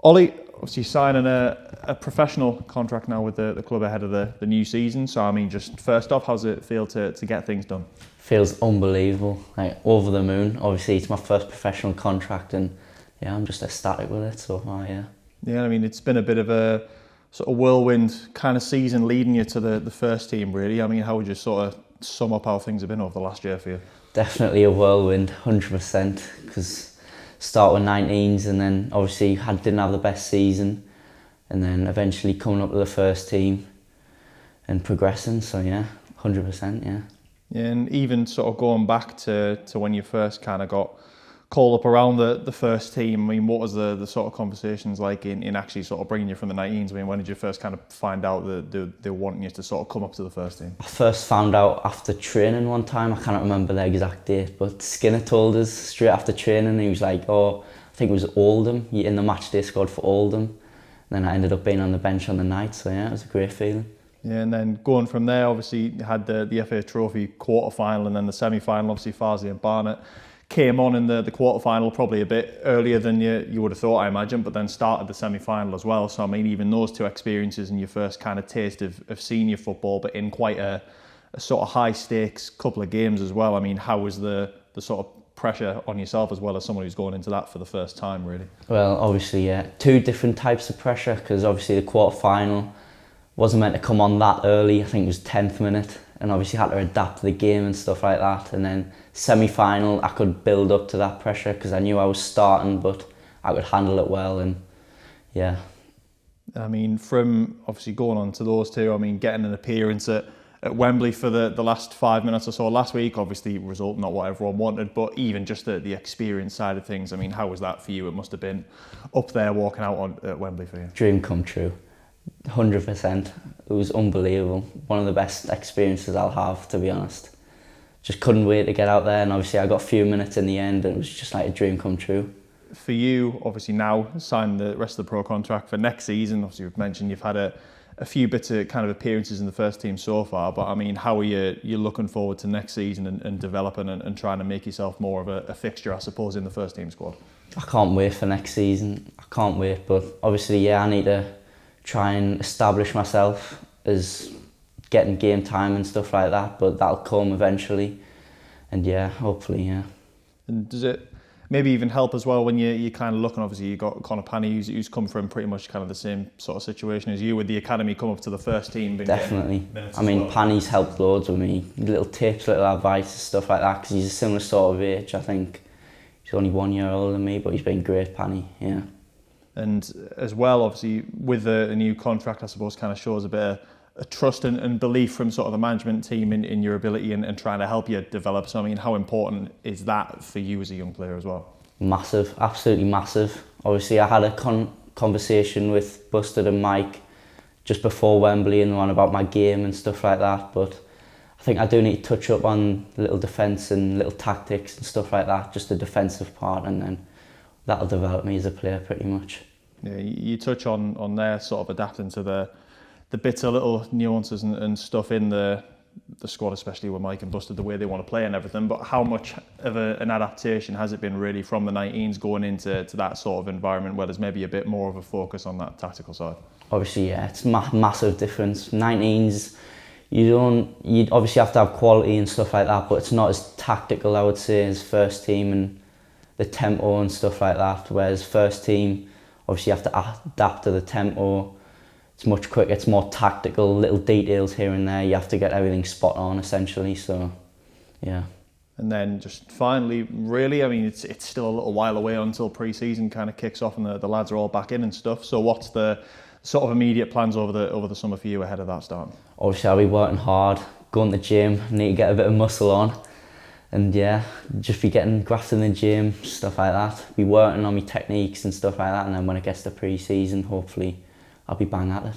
Oli, obviously signing a professional contract now with the club ahead of the new season. So, I mean, just first off, how does it feel to get things done? Feels unbelievable, like over the moon. Obviously, it's my first professional contract, and yeah, I'm just ecstatic with it so far. Yeah. Yeah, I mean, it's been a bit of a sort of whirlwind kind of season leading you to the first team, really. I mean, how would you sort of sum up how things have been over the last year for you? Definitely a whirlwind, 100%. Because start with 19s, and then obviously didn't have the best season, and then eventually coming up to the first team and progressing. So yeah, 100%. Yeah. Yeah, and even sort of going back to when you first kind of got called up around the first team, I mean, what was the sort of conversations like in actually sort of bringing you from the 19s? I mean, when did you first kind of find out that they were wanting you to sort of come up to the first team? I first found out after training one time. I can't remember the exact date, but Skinner told us straight after training. He was like, "Oh, I think it was Oldham. In the match day squad for Oldham." And then I ended up being on the bench on the night. So yeah, it was a great feeling. Yeah, and then going from there, obviously you had the FA Trophy quarter-final and then the semi-final. Obviously Farsley and Barnet came on in the quarter-final probably a bit earlier than you would have thought, I imagine, but then started the semi-final as well. So I mean, even those two experiences and your first kind of taste of senior football, but in quite a sort of high-stakes couple of games as well. I mean, how was the sort of pressure on yourself as well as someone who's going into that for the first time, really? Well, obviously, yeah, two different types of pressure, because obviously the quarter-final wasn't meant to come on that early. I think it was 10th minute, and obviously had to adapt to the game and stuff like that. And then semi-final, I could build up to that pressure because I knew I was starting, but I could handle it well. And yeah. I mean, from obviously going on to those two, I mean, getting an appearance at Wembley for the last 5 minutes or so last week, obviously result not what everyone wanted, but even just the experience side of things, I mean, how was that for you? It must have been up there walking out at Wembley for you. Dream come true. 100%. It was unbelievable. One of the best experiences I'll have, to be honest. Just couldn't wait to get out there, and obviously I got a few minutes in the end, and it was just like a dream come true. For you, obviously now signing the rest of the pro contract for next season, obviously you've mentioned you've had a few bits of kind of appearances in the first team so far, but I mean, how are you looking forward to next season and developing and trying to make yourself more of a fixture, I suppose, in the first team squad? I can't wait for next season. I can't wait, but obviously, yeah, I need to try and establish myself as getting game time and stuff like that, but that'll come eventually, and yeah, hopefully, yeah. And does it maybe even help as well when you're kind of looking, obviously you got Connor Panny who's come from pretty much kind of the same sort of situation as you with the academy, come up to the first team? Definitely. I mean, Panny's helped loads with me, little tips, little advice, stuff like that, because he's a similar sort of age. I think he's only 1 year older than me, but he's been great, Panny, yeah. And as well, obviously, with a new contract, I suppose, kind of shows a bit of a trust and belief from sort of the management team in your ability and trying to help you develop. So, I mean, how important is that for you as a young player as well? Massive, absolutely massive. Obviously, I had a conversation with Busted and Mike just before Wembley and on about my game and stuff like that, but I think I do need to touch up on little defence and little tactics and stuff like that, just the defensive part, and then that'll develop me as a player pretty much. Yeah, you touch on there sort of adapting to the bits of little nuances and stuff in the squad, especially with Mike and Busted, the way they want to play and everything, but how much of an adaptation has it been really from the 19s going into that sort of environment where there's maybe a bit more of a focus on that tactical side? Obviously, yeah, it's massive difference. 19s, you obviously have to have quality and stuff like that, but it's not as tactical, I would say, as first team and the tempo and stuff like that, whereas first team, obviously you have to adapt to the tempo. It's much quicker, it's more tactical, little details here and there, you have to get everything spot on essentially, so yeah. And then just finally, really, I mean, it's still a little while away until pre-season kind of kicks off and the lads are all back in and stuff, so what's the sort of immediate plans over the summer for you ahead of that start? Obviously I'll be working hard, going to the gym, need to get a bit of muscle on. And yeah, just be getting grafted in the gym, stuff like that. Be working on my techniques and stuff like that, and then when it gets to pre-season, hopefully I'll be bang at it.